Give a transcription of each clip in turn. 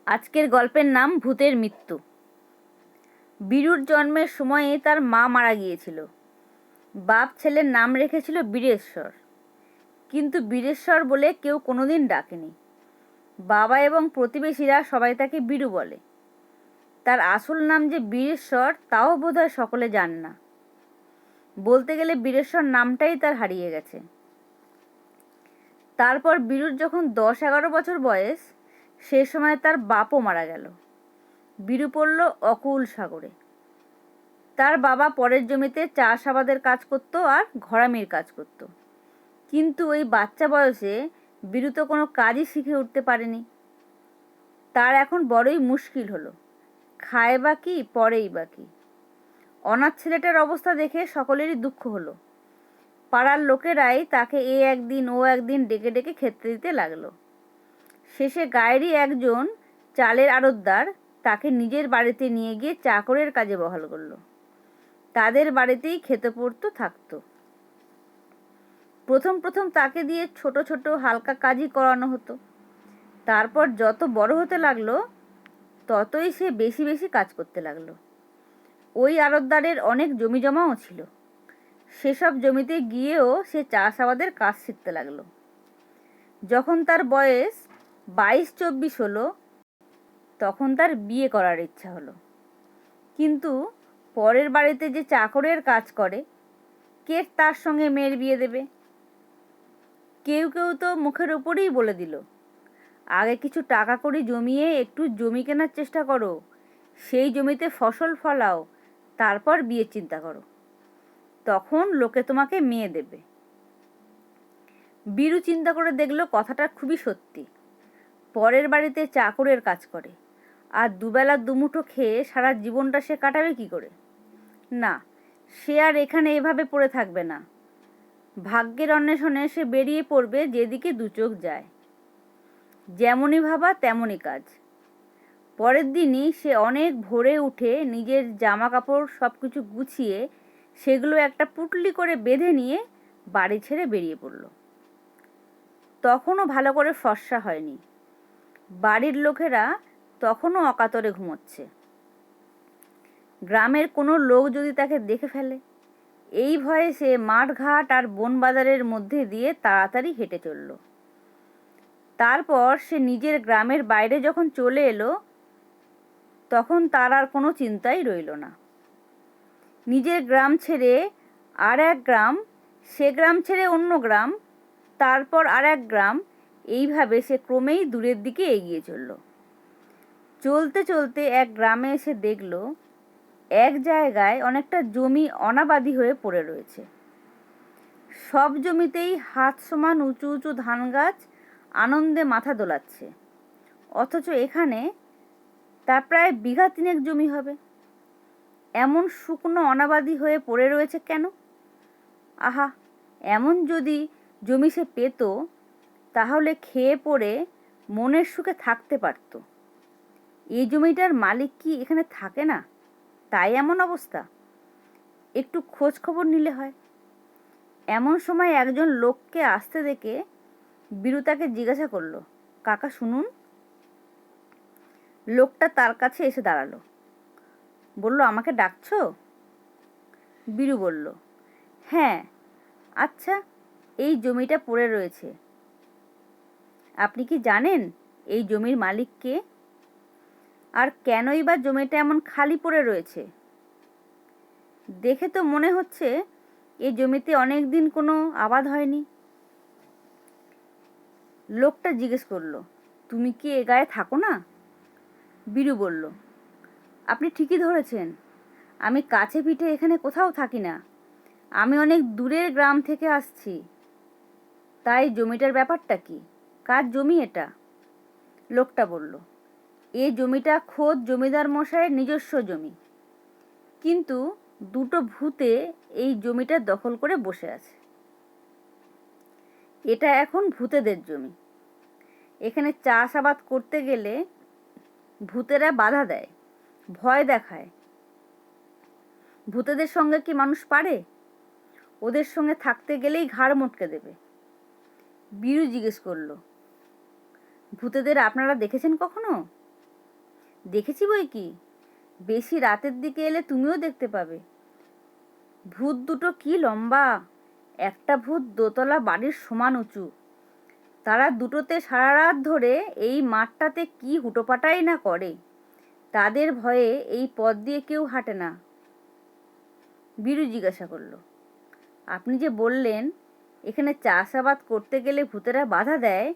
আজকের গল্পের নাম ভূতের মৃত্যু। বীরুর জন্মের সময়ে তার মা মারা গিয়েছিল। বাপ ছেলের নাম রেখেছিল বীরেশ্বর, কিন্তু বীরেশ্বর বলে কেউ কোনোদিন ডাকেনি। বাবা এবং প্রতিবেশীরা সবাই তাকে বীরু বলে। তার আসল নাম যে বীরেশ্বর তাও বোধহয় সকলে জান না। বলতে গেলে বীরেশ্বর নামটাই তার হারিয়ে গেছে। তারপর বীরুর যখন 10-11 বছর বয়স, সে সময় তার বাপও মারা গেল। বীরু পড়ল অকুল সাগরে। তার বাবা পরের জমিতে চাষাবাদের কাজ করত আর ঘরামির কাজ করত, কিন্তু ওই বাচ্চা বয়সে বীরু তো কোনো কাজই শিখে উঠতে পারেনি। তার এখন বড়ই মুশকিল হলো, খায় বা কি, পরেই বা কি। অনাথ ছেলেটার অবস্থা দেখে সকলেরই দুঃখ হলো। পাড়ার লোকেরাই তাকে এ একদিন ও একদিন ডেকে ডেকে খেতে দিতে লাগলো। শেষে গায়েরই একজন চালের আড়তদার তাকে নিজের বাড়িতে নিয়ে গিয়ে চাকরের কাজে বহাল করলো। তাদের বাড়িতেই খেতে পড়তো, থাকতো। প্রথম প্রথম তাকে দিয়ে ছোট ছোট হালকা কাজই করানো হতো। তারপর যত বড় হতে লাগলো ততই সে বেশি বেশি কাজ করতে লাগলো। ওই আড়তদারের অনেক জমি জমাও ছিল। সেসব জমিতে গিয়েও সে চাষাবাদের কাজ শিখতে লাগলো। যখন তার বয়স 22-24 হলো, তখন তার বিয়ে করার ইচ্ছা হলো। কিন্তু পরের বাড়িতে যে চাকরের কাজ করে, কে তার সঙ্গে মেয়ের বিয়ে দেবে? কেউ কেউ তো মুখের ওপরেই বলে দিল, আগে কিছু টাকা কড়ি জমিয়ে একটু জমি কেনার চেষ্টা করো, সেই জমিতে ফসল ফলাও, তারপর বিয়ের চিন্তা করো, তখন লোকে তোমাকে মেয়ে দেবে। বীরু চিন্তা করে দেখলো কথাটা খুবই সত্যি। পরের বাড়িতে চাকরের কাজ করে, আর দুবেলা দুমুঠো খেয়ে সারা জীবনটা সে কাটাবে কি করে? না, সে আর এখানে এভাবে পড়ে থাকবে না। ভাগ্যের অন্বেষণে সে বেরিয়ে পড়বে যেদিকে দু চোখ যায়। যেমনই ভাবা তেমনই কাজ। পরের দিনই সে অনেক ভোরে উঠে নিজের জামা কাপড় সব কিছু গুছিয়ে সেগুলো একটা পুটলি করে বেঁধে নিয়ে বাড়ি ছেড়ে বেরিয়ে পড়ল। তখনও ভালো করে ফর্সা হয়নি। বাড়ির লোকেরা তখনও অকাতরে ঘুমোচ্ছে। গ্রামের কোনো লোক যদি তাকে দেখে ফেলে, এই ভয়ে সে মাঠঘাট আর বনবাজারের মধ্যে দিয়ে তাড়াতাড়ি হেঁটে চলল। তারপর সে নিজের গ্রামের বাইরে যখন চলে এলো, তখন তার আর কোনো চিন্তাই রইল না। নিজের গ্রাম ছেড়ে আর এক গ্রাম, সে গ্রাম ছেড়ে অন্য গ্রাম, তারপর আর এক গ্রাম, এইভাবে সে ক্রমেই দূরের দিকে এগিয়ে চলল। চলতে চলতে এক গ্রামে এসে দেখল এক জায়গায় অনেকটা জমি অনাবাদি হয়ে পড়ে রয়েছে। সব জমিতেই হাত সমান উঁচু উঁচু ধান গাছ আনন্দে মাথা দোলাচ্ছে, অথচ এখানে তা প্রায় বিঘা 3 জমি হবে। এমন শুকনো অনাবাদি হয়ে পড়ে রয়েছে কেন? আহা, এমন যদি জমি সে পেত, তাহলে খেয়ে পড়ে মনের সুখে থাকতে পারত। এই জমিটার মালিক কি এখানে থাকে না, তাই এমন অবস্থা? একটু খোঁজ খবর নিলে হয়। এমন সময় একজন লোককে আসতে দেখে বীরু তাকে জিজ্ঞাসা করলো, কাকা শুনুন। লোকটা তার কাছে এসে দাঁড়ালো, বলল, আমাকে ডাকছো? বীরু বলল, হ্যাঁ। আচ্ছা, এই জমিটা পড়ে রয়েছে, আপনি কি জানেন এই জমির মালিক কে? আর কেনই বা জমিটা এমন খালি পড়ে রয়েছে? দেখে তো মনে হচ্ছে এই জমিতে অনেক দিন কোনো আবাদ হয়নি। লোকটা জিজ্ঞেস করলো, তুমি কি এ গায়ে থাকো না? বীরু বলল, আপনি ঠিকই ধরেছেন, আমি কাছে পিঠে এখানে কোথাও থাকি না, আমি অনেক দূরের গ্রাম থেকে আসছি। তাই জমিটার ব্যাপারটা কি, কার জমি এটা? লোকটা বলল, এই জমিটা খোদ জমিদার মশাইয়ের নিজস্ব জমি, কিন্তু দুটো ভূতে এই জমিটা দখল করে বসে আছে। এটা এখন ভূতেদের জমি। এখানে চাষাবাদ করতে গেলে ভূতেরা বাধা দেয়, ভয় দেখায়। ভূতেদের সঙ্গে কি মানুষ পারে? ওদের সঙ্গে থাকতে গেলেই ঘাড় মটকে দেবে। বীরু জিজ্ঞেস করলো, ভূতেদের আপনারা দেখেছেন কখনো? দেখেছি বই কি, বেশি রাতের দিকে এলে তুমিও দেখতে পাবে। ভূত দুটো কি লম্বা, একটা ভূত দোতলা বাড়ির সমান উঁচু। তারা দুটোতে সারা রাত ধরে এই মাঠটাতে কি হুটোপাটাই না করে। তাদের ভয়ে এই পথ দিয়ে কেউ হাঁটে না। বীরু জিজ্ঞাসা করলো, আপনি যে বললেন এখানে চাষাবাদ করতে গেলে ভূতেরা বাধা দেয়,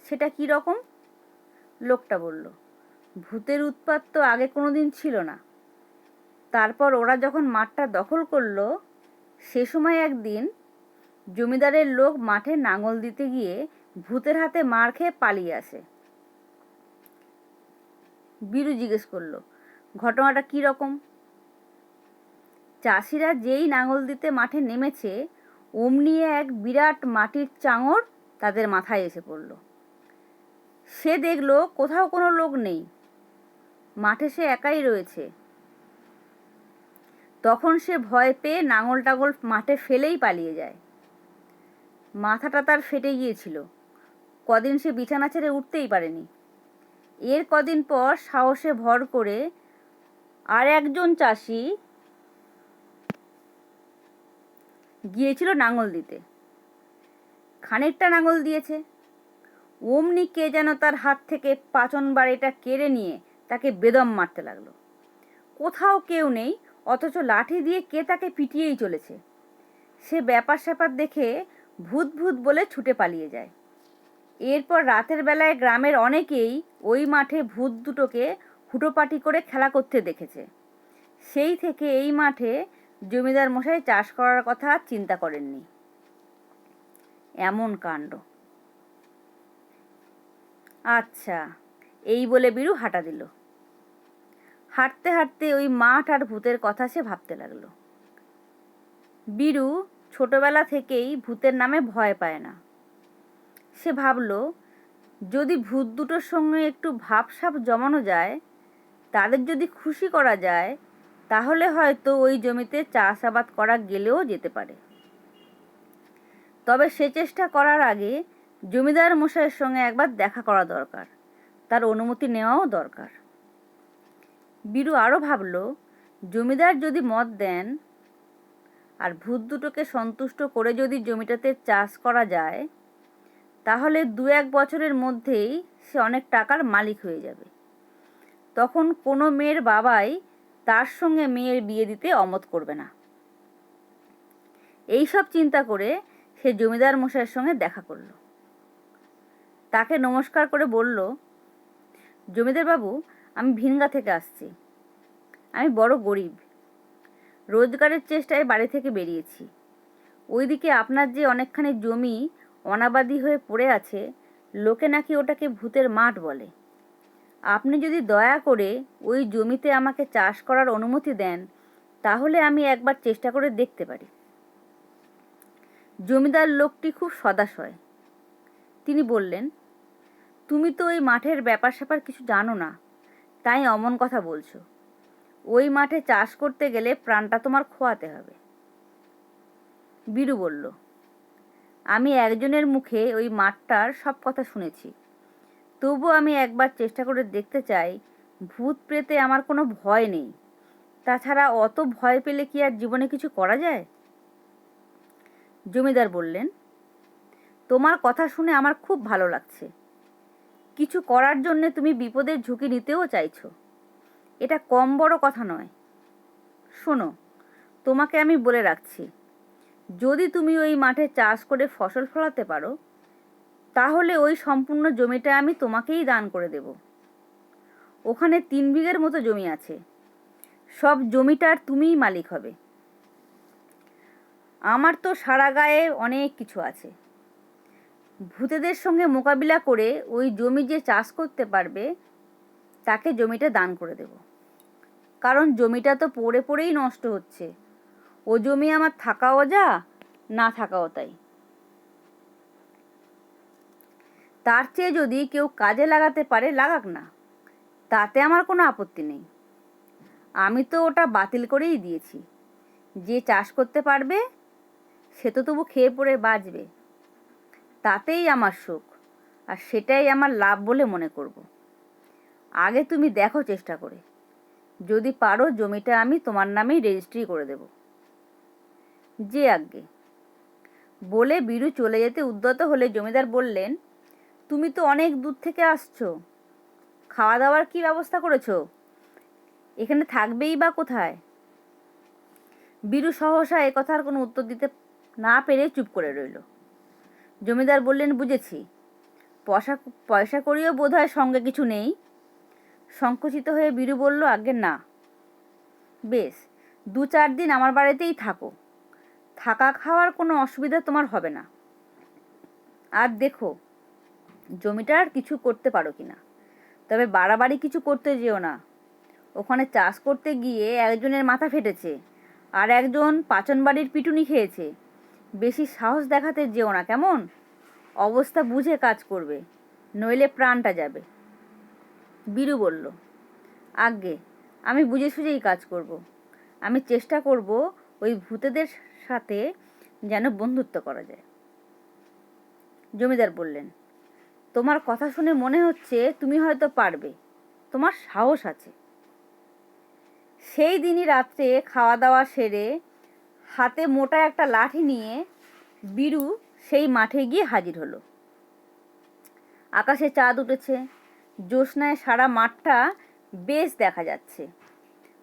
সেটা কি রকম? লোকটা বলল, ভূতের উৎপাত তো আগে কোনোদিন ছিল না। তারপর ওরা যখন মাঠটা দখল করলো, সে সময় একদিন জমিদারের লোক মাঠে নাঙল দিতে গিয়ে ভূতের হাতে মার খেয়ে পালিয়ে আসে। বীরু জিজ্ঞেস করলো, ঘটনাটা কি রকম? চাষিরা যেই নাঙল দিতে মাঠে নেমেছে, অমনি এক বিরাট মাটির চাঙড় তাদের মাথায় এসে পড়ল। সে দেখলো কোথাও কোনো লোক নেই, মাঠে সে একাই রয়েছে। তখন সে ভয় পেয়ে নাঙল টাঙল মাঠে ফেলেই পালিয়ে যায়। মাথাটা তার ফেটে গিয়েছিল, কদিন সে বিছানা ছেড়ে উঠতেই পারেনি। এর কদিন পর সাহসে ভর করে আর একজন চাষি গিয়েছিল নাঙল দিতে। খানিকটা নাঙল দিয়েছে, অমনি কে যেন তার হাত থেকে পাচন বাড়িটা কেড়ে নিয়ে তাকে বেদম মারতে লাগলো। কোথাও কেউ নেই, অথচ লাঠি দিয়ে কে তাকে পিটিয়েই চলেছে। সে ব্যাপার স্যাপার দেখে ভূত ভূত বলে ছুটে পালিয়ে যায়। এরপর রাতের বেলায় গ্রামের অনেকেই ওই মাঠে ভূত দুটোকে হুটোপাটি করে খেলা করতে দেখেছে। সেই থেকে এই মাঠে জমিদার মশাই চাষ করার কথা চিন্তা করেননি। এমন কাণ্ড। আচ্ছা, এই বলে বীরু হাঁটা দিল। হাঁটতে হাঁটতে ওই মাঠ আর ভূতের কথা সে ভাবতে লাগলো। বীরু ছোটবেলা থেকেই ভূতের নামে ভয় পায় না। সে ভাবল, যদি ভূত দুটোর সঙ্গে একটু ভাবসাব জমানো যায়, তাদের যদি খুশি করা যায়, তাহলে হয়তো ওই জমিতে চাষাবাদ করা গেলেও যেতে পারে। তবে সে চেষ্টা করার আগে জমিদার মশাইয়ের সঙ্গে একবার দেখা করা দরকার, তার অনুমতি নেওয়াও দরকার। বীরু আরও ভাবল, জমিদার যদি মত দেন আর ভূত দুটোকে সন্তুষ্ট করে যদি জমিটাতে চাষ করা যায়, তাহলে 2-1 বছরের মধ্যেই সে অনেক টাকার মালিক হয়ে যাবে। তখন কোনো মেয়ের বাবাই তার সঙ্গে মেয়ের বিয়ে দিতে অমত করবে না। এই সব চিন্তা করে সে জমিদার মশাইয়ের সঙ্গে দেখা করল। তাকে নমস্কার করে বলল, জমিদার বাবু, আমি ভিনগা থেকে আসছি। আমি বড় গরিব, রোজগারের চেষ্টায় বাড়ি থেকে বেরিয়েছি। ওইদিকে আপনার যে অনেকখানি জমি অনাবাদি হয়ে পড়ে আছে, লোকে নাকি ওটাকে ভূতের মাঠ বলে। আপনি যদি দয়া করে ওই জমিতে আমাকে চাষ করার অনুমতি দেন, তাহলে আমি একবার চেষ্টা করে দেখতে পারি। জমিদার লোকটি খুব সদাশয়। তিনি বললেন, তুমি তো ওই মাঠের ব্যাপার স্যাপার কিছু জানো না, তাই অমন কথা বলছো। ওই মাঠে চাষ করতে গেলে প্রাণটা তোমার খোয়াতে হবে। বীরু বলল, আমি একজনের মুখে ওই মাঠটার সব কথা শুনেছি, তবু আমি একবার চেষ্টা করে দেখতে চাই। ভূত প্রেতে আমার কোনো ভয় নেই, তাছাড়া অত ভয় পেলে কি আর জীবনে কিছু করা যায়? জমিদার বললেন, তোমার কথা শুনে আমার খুব ভালো লাগছে। কিছু করার জন্যে তুমি বিপদের ঝুঁকি নিতেও চাইছো, এটা কম বড় কথা নয়। শোনো, তোমাকে আমি বলে রাখছি, যদি তুমি ওই মাঠে চাষ করে ফসল ফলাতে পারো, তাহলে ওই সম্পূর্ণ জমিটা আমি তোমাকেই দান করে দেব। ওখানে 3 বিঘের মতো জমি আছে, সব জমিটার তুমিই মালিক হবে। আমার তো সারা গায়ে অনেক কিছু আছে। ভূতেদের সঙ্গে মোকাবিলা করে ওই জমি যে চাষ করতে পারবে, তাকে জমিটা দান করে দেব। কারণ জমিটা তো পড়ে পড়েই নষ্ট হচ্ছে। ও জমি আমার থাকাও যা, না থাকাও তাই। তার চেয়ে যদি কেউ কাজে লাগাতে পারে লাগাক না, তাতে আমার কোনো আপত্তি নেই। আমি তো ওটা বাতিল করেই দিয়েছি। যে চাষ করতে পারবে সে তো তবু খেয়ে পড়ে বাঁচবে, তাতেই আমার সুখ, আর সেটাই আমার লাভ বলে মনে করব। আগে তুমি দেখো চেষ্টা করে, যদি পারো জমিটা আমি তোমার নামেই রেজিস্ট্রি করে দেব। যে আজ্ঞে। বলে বীরু চলে যেতে উদ্যত হলে জমিদার বললেন, তুমি তো অনেক দূর থেকে আসছো, খাওয়া দাওয়ার কি ব্যবস্থা করেছো? এখানে থাকবেই বা কোথায়? বীরু সহসা এ কথার কোনো উত্তর দিতে না পেরে চুপ করে রইল। জমিদার বললেন, বুঝেছি, পয়সা পয়সা করিও বোধহয় সঙ্গে কিছু নেই। সংকুচিত হয়ে বীরু বলল, আজ্ঞে না। বেশ, 2-4 দিন আমার বাড়িতেই থাকো, থাকা খাওয়ার কোনো অসুবিধা তোমার হবে না। আর দেখো জমিটার কিছু করতে পারো কিনা, তবে বাড়াবাড়ি কিছু করতে যেও না। ওখানে চাষ করতে গিয়ে একজনের মাথা ফেটেছে, আর একজন পাচন বাড়ির পিটুনি খেয়েছে। বেশি সাহস দেখাতে যেও না, কেমন? অবস্থা বুঝে কাজ করবে, নইলে প্রাণটা যাবে। বীরু বলল, আজ্ঞে, আমি বুঝে সুঝেই কাজ করব। আমি চেষ্টা করব ওই ভূতেদের সাথে যেন বন্ধুত্ব করা যায়। জমিদার বললেন, তোমার কথা শুনে মনে হচ্ছে তুমি হয়তো পারবে, তোমার সাহস আছে। সেই দিনই রাত্রে খাওয়া দাওয়া সেরে হাতে মোটা একটা লাঠি নিয়ে বীরু সেই মাঠে গিয়ে হাজির হলো। আকাশে চাঁদ উঠেছে, জ্যোৎস্নায় সারা মাঠটা বেশ দেখা যাচ্ছে।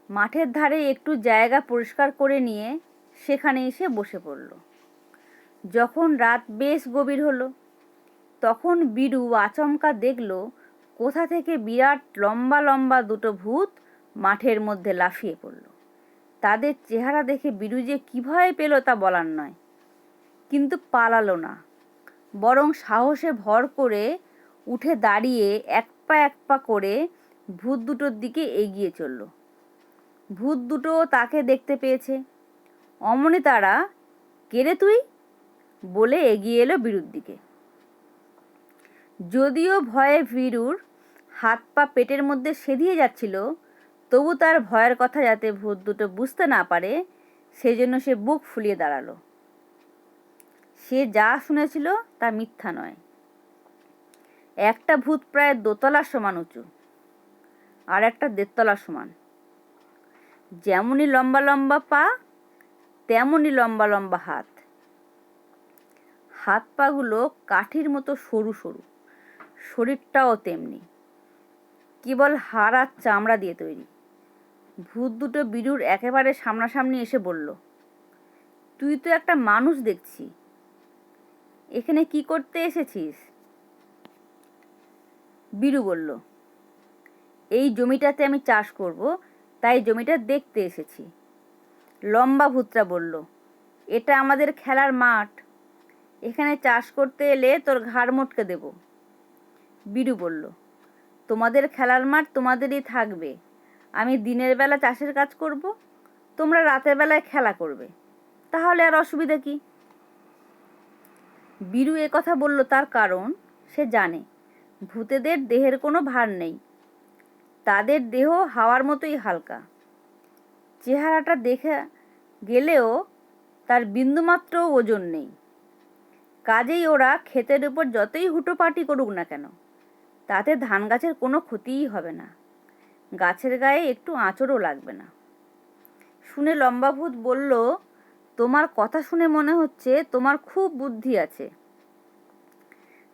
মাঠের ধারে একটু জায়গা পরিষ্কার করে নিয়ে সেখানে এসে বসে পড়ল। যখন রাত বেশ গভীর হলো, তখন বীরু আচমকা দেখল কোথা থেকে বিরাট লম্বা লম্বা দুটো ভূত মাঠের মধ্যে লাফিয়ে পড়ল। তাদের চেহারা দেখে বীরু যে কী ভয় পেল তা বলার নয়, কিন্তু পালালো না, বরং সাহসে ভর করে উঠে দাঁড়িয়ে এক পা করে ভূত দুটোর দিকে এগিয়ে চলল। ভূত দুটো তাকে দেখতে পেয়েছে। অমনি তারা, কে রে তুই, বলে এগিয়ে এলো বীরুর দিকে। যদিও ভয়ে বীরুর হাত পা পেটের মধ্যে সেঁধিয়ে যাচ্ছিল, তবু তার ভয়ের কথা যাতে ভূত দুটো বুঝতে না পারে সেজন্য সে বুক ফুলিয়ে দাঁড়ালো। সে যা শুনেছিল তা মিথ্যা নয়। একটা ভূত প্রায় 2 তলার সমান উঁচু, আর একটা 1.5 তলার সমান। যেমনই লম্বা লম্বা পা, তেমনই লম্বা লম্বা হাত। হাত পাগুলো কাঠির মতো সরু সরু, শরীরটাও তেমনি, কেবল হাড় আর চামড়া দিয়ে তৈরি। ভূত দুটো বীরুর একেবারে সামনাসামনি এসে বলল, তুই তো একটা মানুষ দেখছি, এখানে কি করতে এসেছিস? বীরু বলল, এই জমিটাতে আমি চাষ করব, তাই জমিটা দেখতে এসেছি। লম্বা ভূতটা বলল, এটা আমাদের খেলার মাঠ, এখানে চাষ করতে এলে তোর ঘাড় মটকে দেব। বীরু বলল, তোমাদের খেলার মাঠ তোমাদেরই থাকবে, আমি দিনের বেলা চাষের কাজ করব, তোমরা রাতের বেলায় খেলা করবে, তাহলে আর অসুবিধা কি? বীরু এ কথা বলল তার কারণ সে জানে ভূতেদের দেহের কোনো ভার নেই, তাদের দেহ হাওয়ার মতোই হালকা। চেহারাটা দেখে গেলেও তার বিন্দুমাত্র ওজন নেই। কাজেই ওরা ক্ষেতের উপর যতই হুটোপাটি করুক না কেন, তাতে ধান গাছের কোনো ক্ষতিই হবে না, গাছের গায়ে একটু আঁচড়ও লাগবে না। শুনে লম্বা ভূত বলল, তোমার কথা শুনে মনে হচ্ছে তোমার খুব বুদ্ধি আছে।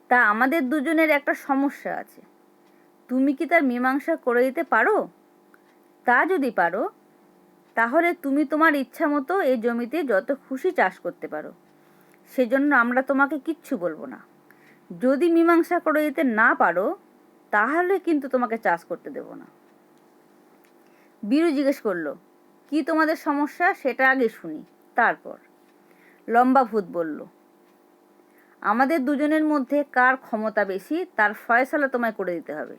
তা আমাদের দুজনের একটা সমস্যা আছে, তুমি কি তার মীমাংসা করে দিতে পারো? তা যদি পারো, তাহলে তুমি তোমার ইচ্ছা মতো এই জমিতে যত খুশি চাষ করতে পারো, সেজন্য আমরা তোমাকে কিচ্ছু বলবো না। যদি মীমাংসা করে দিতে না পারো, তাহলে কিন্তু তোমাকে চাষ করতে দেব না। বীরু জিজ্ঞেস করলো, কি তোমাদের সমস্যা সেটা আগে শুনি, তারপর। লম্বা ভূত বলল, আমাদের দুজনের মধ্যে কার ক্ষমতা বেশি তার ফয়সালা তোমায় করে দিতে হবে।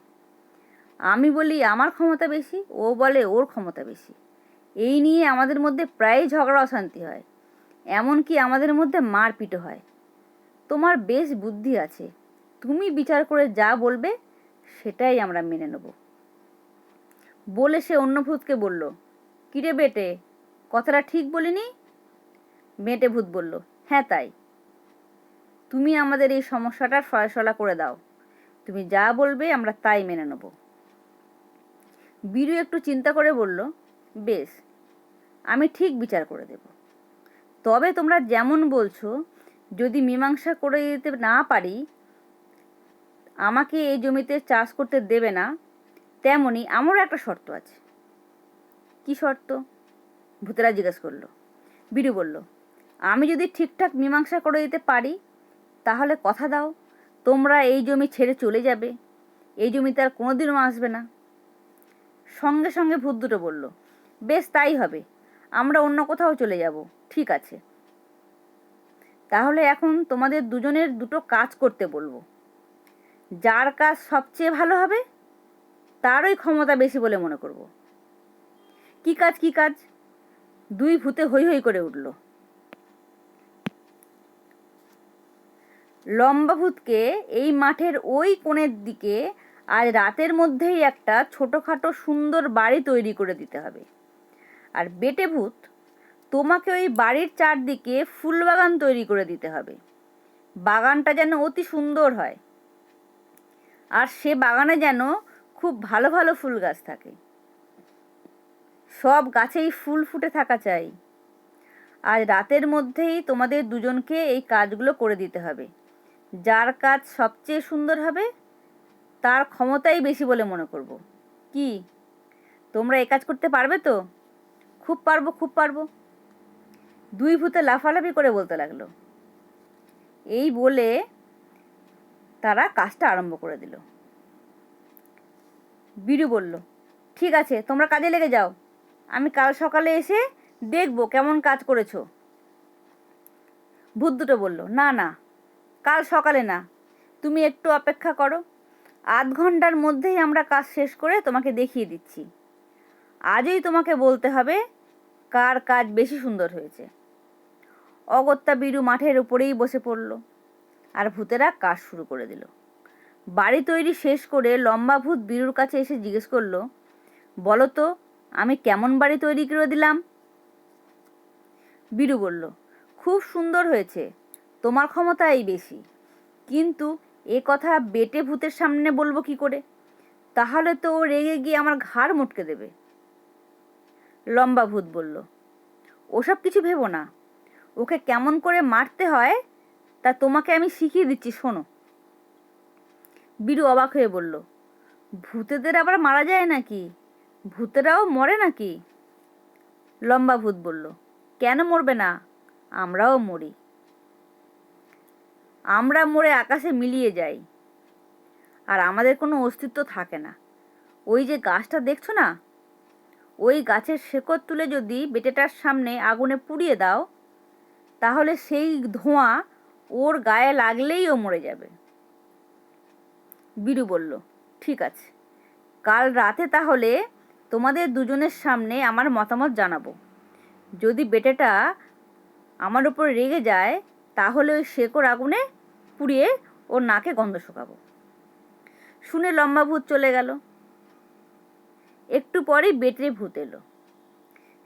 আমি বলি আমার ক্ষমতা বেশি, ও বলে ওর ক্ষমতা বেশি। এই নিয়ে আমাদের মধ্যে প্রায়ই ঝগড়া অশান্তি হয়, এমনকি আমাদের মধ্যে মারপিটও হয়। তোমার বেশ বুদ্ধি আছে, তুমি বিচার করে যা বলবে সেটাই আমরা মেনে নেব। বলে সে অন্য ভূতকে বলল, কিরে বেটে, কথাটা ঠিক বলিনি? বেটে ভূত বলল, হ্যাঁ তাই। তুমি আমাদের এই সমস্যাটার ফয়সলা করে দাও, তুমি যা বলবে আমরা তাই মেনে নেব। বীরু একটু চিন্তা করে বলল, বেশ, আমি ঠিক বিচার করে দেব। তবে তোমরা যেমন বলছো, যদি মীমাংসা করে দিতে না পারি, আমাকে এই জমিতে চাষ করতে দেবে না, তেমনি আমারও একটা শর্ত আছে। কি শর্ত? ভূতেরা জিজ্ঞেস করলো। বীরু বলল, আমি যদি ঠিকঠাক মীমাংসা করে দিতে পারি, তাহলে কথা দাও তোমরা এই জমি ছেড়ে চলে যাবে, এই জমিতে আর কোনোদিনও আসবে না। সঙ্গে সঙ্গে ভূত দুটো বলল, বেশ, তাই হবে, আমরা অন্য কোথাও চলে যাব। ঠিক আছে, তাহলে এখন তোমাদের দুজনের দুটো কাজ করতে বলবো। যার কাজ সবচেয়ে ভালো হবে তারই ক্ষমতা বেশি বলে মনে করব। কি কাজ? কি কাজ? দুই ভূতে হৈ হৈ করে উঠল। লম্বা ভূতকে এই মাঠের ওই কোণের দিকে আজ রাতের মধ্যেই একটা ছোটোখাটো সুন্দর বাড়ি তৈরি করে দিতে হবে। আর বেটে ভূত, তোমাকে ওই বাড়ির চারদিকে ফুল বাগান তৈরি করে দিতে হবে। বাগানটা যেন অতি সুন্দর হয়, আর সে বাগানে যেন খুব ভালো ভালো ফুল গাছ থাকে, সব গাছেই ফুল ফুটে থাকা চাই। আজ রাতের মধ্যেই তোমাদের দুজনকে এই কাজগুলো করে দিতে হবে। যার কাজ সবচেয়ে সুন্দর হবে তার ক্ষমতাই বেশি বলে মনে করব। কি, তোমরা এই কাজ করতে পারবে তো? খুব পারবো, খুব পারবো, দুই ভূতে লাফালাফি করে বলতে লাগলো। এই বলে তারা কাজটা আরম্ভ করে দিল। বীরু বলল, ঠিক আছে, তোমরা কাজে লেগে যাও, আমি কাল সকালে এসে দেখব কেমন কাজ করেছো। ভূত দুটো বলল, না না, কাল সকালে না, তুমি একটু অপেক্ষা করো, আধ ঘন্টার মধ্যেই আমরা কাজ শেষ করে তোমাকে দেখিয়ে দিচ্ছি। আজই তোমাকে বলতে হবে কার কাজ বেশি সুন্দর হয়েছে। অগত্যা বীরু মাঠের উপরেই বসে পড়ল, আর ভূতেরা কাজ শুরু করে দিল। বাড়ি তৈরি শেষ করে লম্বা ভূত বীরুর কাছে এসে জিজ্ঞেস করলো, বলো তো, আমি কেমন বাড়ি তৈরি করে দিলাম? বীরু বলল, খুব সুন্দর হয়েছে, তোমার ক্ষমতাই বেশি, কিন্তু এ কথা বেটে ভূতের সামনে বলবো কি করে? তাহলে তো ও রেগে গিয়ে আমার ঘাড় মটকে দেবে। লম্বা ভূত বলল, ওসব কিছু ভেবো না, ওকে কেমন করে মারতে হয় তা তোমাকে আমি শিখিয়ে দিচ্ছি, শোনো। বীরু অবাক হয়ে বলল, ভূতেদের আবার মারা যায় নাকি? ভূতেরাও মরে নাকি? লম্বা ভূত বলল, কেন মরবে না, আমরাও মরি। আমরা মরে আকাশে মিলিয়ে যাই, আর আমাদের কোনো অস্তিত্ব থাকে না। ওই যে গাছটা দেখছো না, ওই গাছের শেকড় তুলে যদি বেটেটার সামনে আগুনে পুড়িয়ে দাও, তাহলে সেই ধোঁয়া ওর গায়ে লাগলেই ও মরে যাবে। বীরু বলল, ঠিক আছে, কাল রাতে তাহলে তোমাদের দুজনের সামনে আমার মতামত জানাবো। যদি বেটেটা আমার উপর রেগে যায়, তাহলে ওই শেকড় আগুনে পুড়িয়ে ওর নাকে গন্ধ শুকাবো। শুনে লম্বা ভূত চলে গেল। একটু পরেই বেটে ভূত এলো।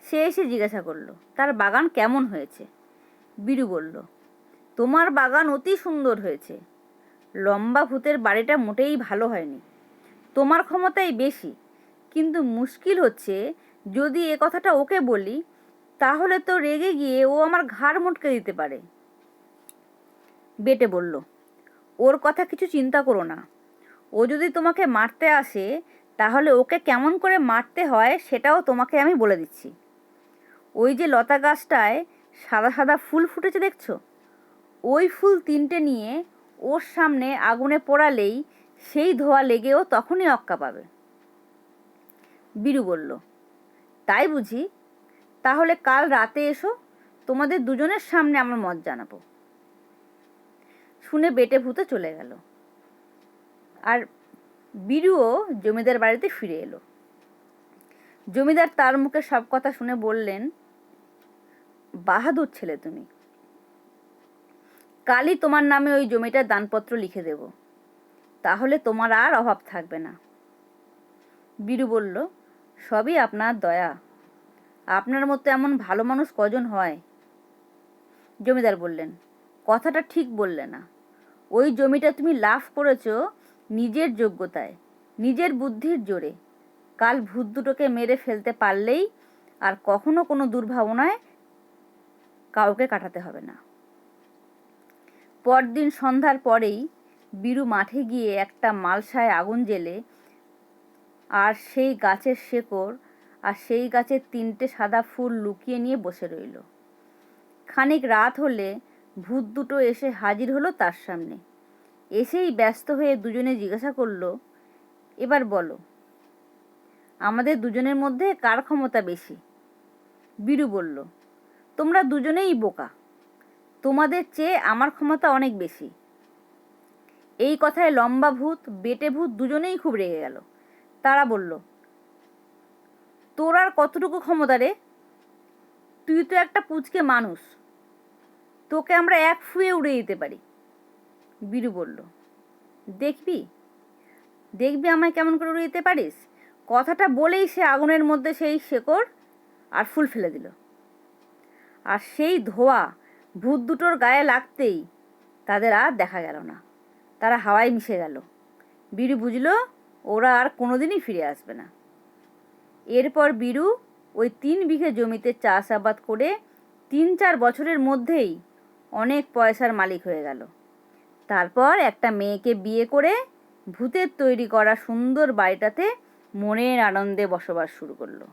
সে এসে জিজ্ঞাসা করলো, তার বাগান কেমন হয়েছে? বীরু বলল, তোমার বাগান অতি সুন্দর হয়েছে। লম্বা ভূতের বাড়িটা মোটেই ভালো হয়নি, তোমার ক্ষমতাই বেশি, কিন্তু মুশকিল হচ্ছে, যদি এ কথাটা ওকে বলি, তাহলে তো রেগে গিয়ে ও আমার ঘাড় মটকে দিতে পারে। বেটে বলল, ওর কথা কিছু চিন্তা করো না, ও যদি তোমাকে মারতে আসে, তাহলে ওকে কেমন করে মারতে হয় সেটাও তোমাকে আমি বলে দিচ্ছি। ওই যে লতা গাছটায় সাদা সাদা ফুল ফুটেছে দেখছো, ওই ফুল তিনটে নিয়ে ওর সামনে আগুনে পোড়ালেই সেই ধোঁয়া লেগেও তখনই অক্কা পাবে। বীরু বলল, তাই বুঝি? তাহলে কাল রাতে এসো, তোমাদের দুজনের সামনে আমার মত জানাবো। শুনে বেটে ভূতে চলে গেল, আর বীরুও জমিদার বাড়িতে ফিরে এলো। জমিদার তার মুখে সব কথা শুনে বললেন, বাহাদুর ছেলে তুমি, কালই তোমার নামে ওই জমিটার দানপত্র লিখে দেব, তাহলে তোমার আর অভাব থাকবে না। বীরু বলল, সবই আপনার দয়া, আপনার মতো এমন ভালো মানুষ কজন হয়? জমিদার বললেন, কথাটা ঠিক বললে না, ওই জমিটা তুমি লাভ করেছো নিজের যোগ্যতায়, নিজের বুদ্ধির জোরে, কাল ভূত দুটোকে মেরে ফেলতে পারলেই আর কখনো কোনো দুর্ভাবনায় কাউকে কাটাতে হবে না। পরদিন সন্ধ্যার পরেই বীরু মাঠে গিয়ে একটা মালসায় আগুন জ্বেলে আর সেই গাছের শেকড় আর সেই গাছের 3টে সাদা ফুল লুকিয়ে নিয়ে বসে রইল। খানিক রাত হলে ভূত দুটো এসে হাজির হলো তার সামনে। এসেই ব্যস্ত হয়ে দুজনে জিজ্ঞাসা করলো, এবার বলো, আমাদের দুজনের মধ্যে কার ক্ষমতা বেশি? বীরু বলল, তোমরা দুজনেই বোকা, তোমাদের চেয়ে আমার ক্ষমতা অনেক বেশি। এই কথায় লম্বা ভূত, বেটে ভূত দুজনেই খুব রেগে গেল। তারা বলল, তোর আর কতটুকু ক্ষমতা রে? তুই তো একটা পুচকে মানুষ, তোকে আমরা এক ফুঁয়ে উড়ে দিতে পারি। বীরু বলল, দেখবি দেখবি আমায় কেমন করে উড়ে দিতে পারিস। কথাটা বলেই সে আগুনের মধ্যে সেই শেকড় আর ফুল ফেলে দিল। আর সেই ধোঁয়া ভূত দুটোর গায়ে লাগতেই তাদের আর দেখা গেল না, তারা হাওয়ায় মিশে গেল। বীরু বুঝল ওরা আর কোনোদিনই ফিরে আসবে না। এরপর বীরু ওই 3 বিঘে জমিতে চাষাবাদ করে 3-4 বছরের মধ্যেই অনেক পয়সার মালিক হয়ে গেল। তারপর একটা মেয়েকে বিয়ে করে ভূতের তৈরি করা সুন্দর বাড়িটাতে মনের আনন্দে বসবাস শুরু করলো।